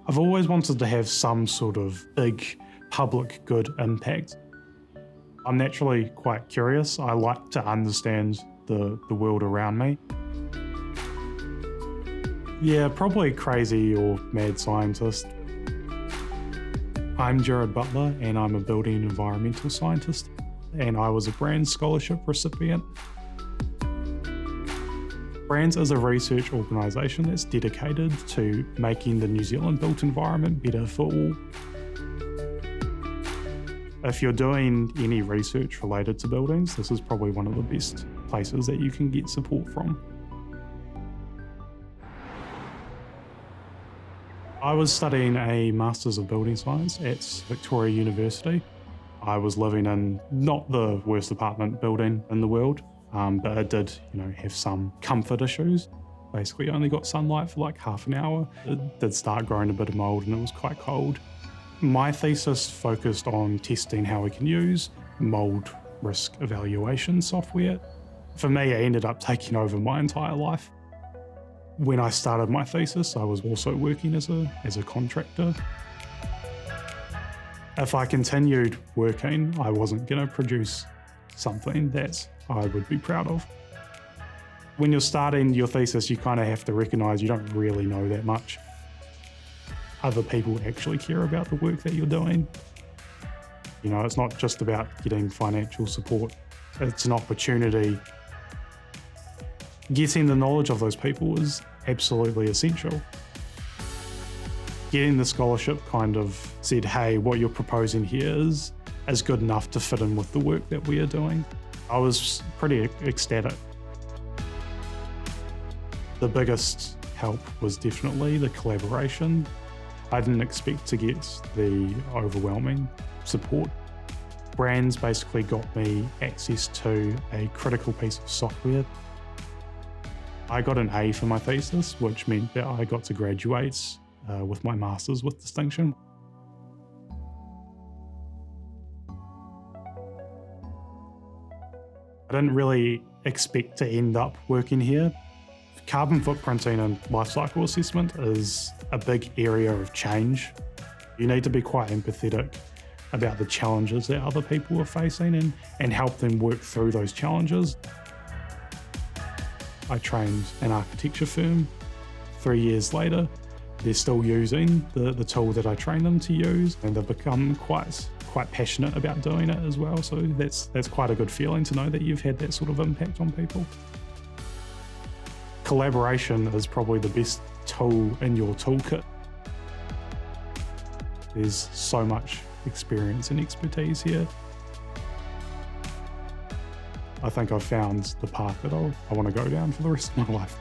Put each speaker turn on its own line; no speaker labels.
I've always wanted to have some sort of big public good impact. I'm naturally quite curious. I like to understand the world around me. Yeah, probably crazy or mad scientist. I'm Butler and I'm a building and environmental scientist, and I was a BRANZ scholarship recipient. BRANZ is a research organisation that's dedicated to making the New Zealand built environment better for all. If you're doing any research related to buildings, this is probably one of the best places that you can get support from. I was studying a Masters of Building Science at Victoria University. I was living in not the worst apartment building in the world, but it did, have some comfort issues. Basically only got sunlight for like half an hour. It did start growing a bit of mold and it was quite cold. My thesis focused on testing how we can use mold risk evaluation software. For me, it ended up taking over my entire life. When I started my thesis, I was also working as a contractor. If I continued working, I wasn't going to produce something that I would be proud of. When you're starting your thesis, you kind of have to recognise you don't really know that much. Other people actually care about the work that you're doing. It's not just about getting financial support. It's an opportunity. Getting the knowledge of those people is absolutely essential. Getting the scholarship kind of said, hey, what you're proposing here is good enough to fit in with the work that we are doing. I was pretty ecstatic. The biggest help was definitely the collaboration. I didn't expect to get the overwhelming support. BRANZ basically got me access to a critical piece of software. I got an A for my thesis, which meant that I got to graduate with my master's with distinction. I didn't really expect to end up working here. Carbon footprinting and life cycle assessment is a big area of change. You need to be quite empathetic about the challenges that other people are facing and help them work through those challenges. I trained an architecture firm. 3 years later, they're still using the tool that I trained them to use, and they've become quite passionate about doing it as well. So that's quite a good feeling to know that you've had that sort of impact on people. Collaboration is probably the best tool in your toolkit. There's so much experience and expertise here. I think I've found the path that I want to go down for the rest of my life.